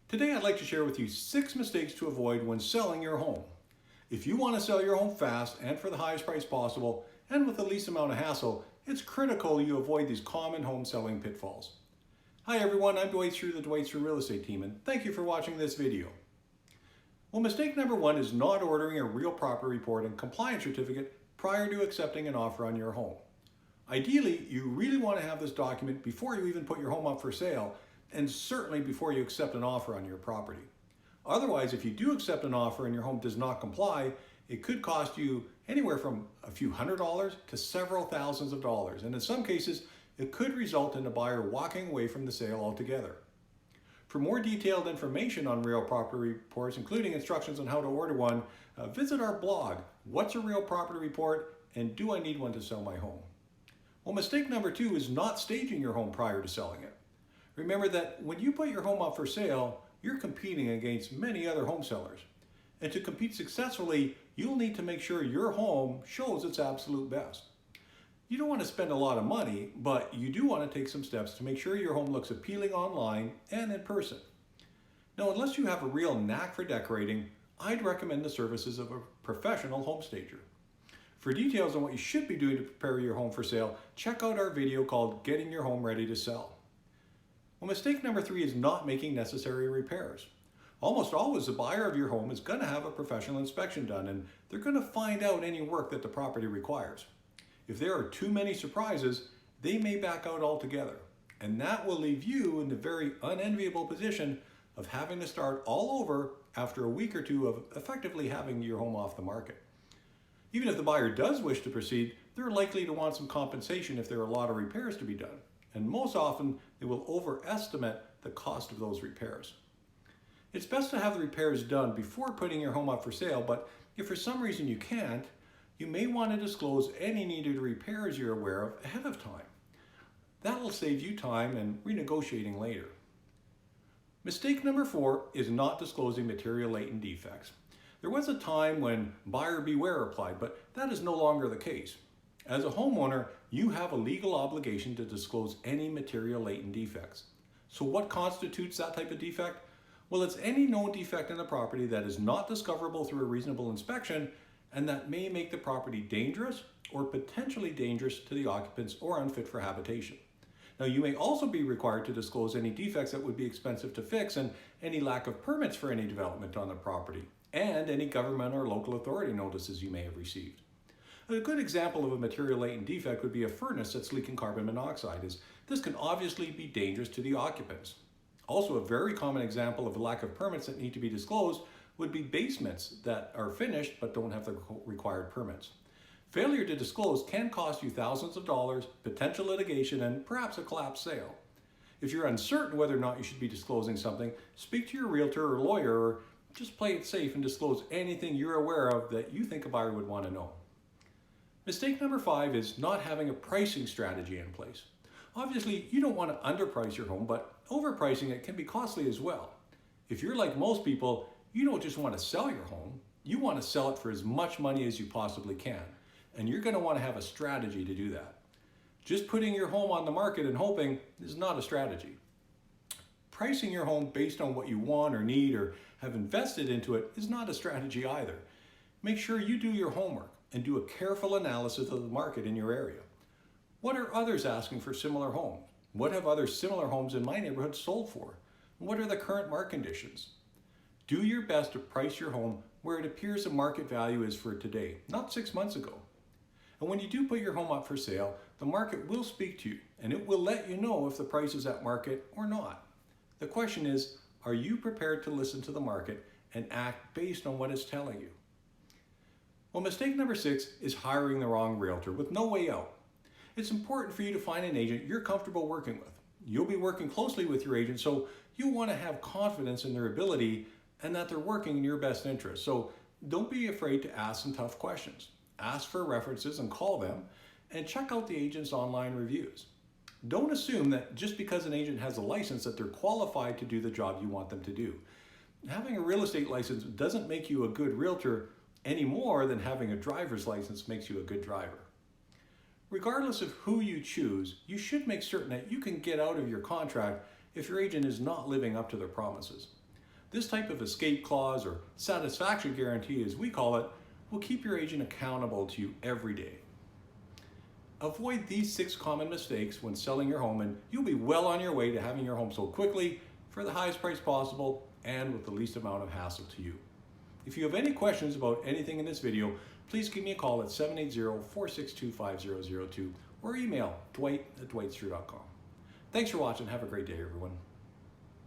Today I'd like to share with you 6 mistakes to avoid when selling your home. If you want to sell your home fast and for the highest price possible and with the least amount of hassle, it's critical you avoid these common home selling pitfalls. Hi everyone, I'm Dwight Streu, the Dwight Streu Real Estate Team, and thank you for watching this video. Well, mistake number 1 is not ordering a real property report and compliance certificate prior to accepting an offer on your home. Ideally, you really want to have this document before you even put your home up for sale, and certainly before you accept an offer on your property. Otherwise, if you do accept an offer and your home does not comply, it could cost you anywhere from a few $100s to several thousands of dollars. And in some cases, it could result in the buyer walking away from the sale altogether. For more detailed information on real property reports, including instructions on how to order one, visit our blog, What's a Real Property Report and Do I Need One to Sell My Home? Well, mistake number 2 is not staging your home prior to selling it. Remember that when you put your home up for sale, you're competing against many other home sellers. And to compete successfully, you'll need to make sure your home shows its absolute best. You don't want to spend a lot of money, but you do want to take some steps to make sure your home looks appealing online and in person. Now, unless you have a real knack for decorating, I'd recommend the services of a professional home stager. For details on what you should be doing to prepare your home for sale, check out our video called Getting Your Home Ready to Sell. Well, mistake number 3 is not making necessary repairs. Almost always the buyer of your home is going to have a professional inspection done, and they're going to find out any work that the property requires. If there are too many surprises, they may back out altogether, and that will leave you in the very unenviable position of having to start all over after a week or two of effectively having your home off the market. Even if the buyer does wish to proceed, they're likely to want some compensation if there are a lot of repairs to be done. And most often, they will overestimate the cost of those repairs. It's best to have the repairs done before putting your home up for sale, but if for some reason you can't, you may want to disclose any needed repairs you're aware of ahead of time. That will save you time and renegotiating later. Mistake number 4 is not disclosing material latent defects. There was a time when buyer beware applied, but that is no longer the case. As a homeowner, you have a legal obligation to disclose any material latent defects. So what constitutes that type of defect? Well, it's any known defect in the property that is not discoverable through a reasonable inspection and that may make the property dangerous or potentially dangerous to the occupants or unfit for habitation. Now, you may also be required to disclose any defects that would be expensive to fix and any lack of permits for any development on the property and any government or local authority notices you may have received. A good example of a material latent defect would be a furnace that's leaking carbon monoxide, as this can obviously be dangerous to the occupants. Also, a very common example of a lack of permits that need to be disclosed would be basements that are finished but don't have the required permits. Failure to disclose can cost you thousands of dollars, potential litigation, and perhaps a collapsed sale. If you're uncertain whether or not you should be disclosing something, speak to your realtor or lawyer, or just play it safe and disclose anything you're aware of that you think a buyer would want to know. Mistake number 5 is not having a pricing strategy in place. Obviously, you don't want to underprice your home, but overpricing it can be costly as well. If you're like most people, you don't just want to sell your home, you want to sell it for as much money as you possibly can. And you're going to want to have a strategy to do that. Just putting your home on the market and hoping is not a strategy. Pricing your home based on what you want or need or have invested into it is not a strategy either. Make sure you do your homework and do a careful analysis of the market in your area. What are others asking for similar homes? What have other similar homes in my neighborhood sold for? What are the current market conditions? Do your best to price your home where it appears the market value is for today, not 6 months ago. And when you do put your home up for sale, the market will speak to you and it will let you know if the price is at market or not. The question is, are you prepared to listen to the market and act based on what it's telling you? Well, mistake number 6 is hiring the wrong realtor with no way out. It's important for you to find an agent you're comfortable working with. You'll be working closely with your agent, so you'll want to have confidence in their ability and that they're working in your best interest. So don't be afraid to ask some tough questions. Ask for references and call them, and check out the agent's online reviews. Don't assume that just because an agent has a license that they're qualified to do the job you want them to do. Having a real estate license doesn't make you a good realtor any more than having a driver's license makes you a good driver. Regardless of who you choose, you should make certain that you can get out of your contract if your agent is not living up to their promises. This type of escape clause, or satisfaction guarantee as we call it, will keep your agent accountable to you every day. Avoid these 6 common mistakes when selling your home, and you'll be well on your way to having your home sold quickly for the highest price possible and with the least amount of hassle to you. If you have any questions about anything in this video, please give me a call at 780-462-5002 or email dwight@dwightstreu.com. Thanks for watching. Have a great day, everyone.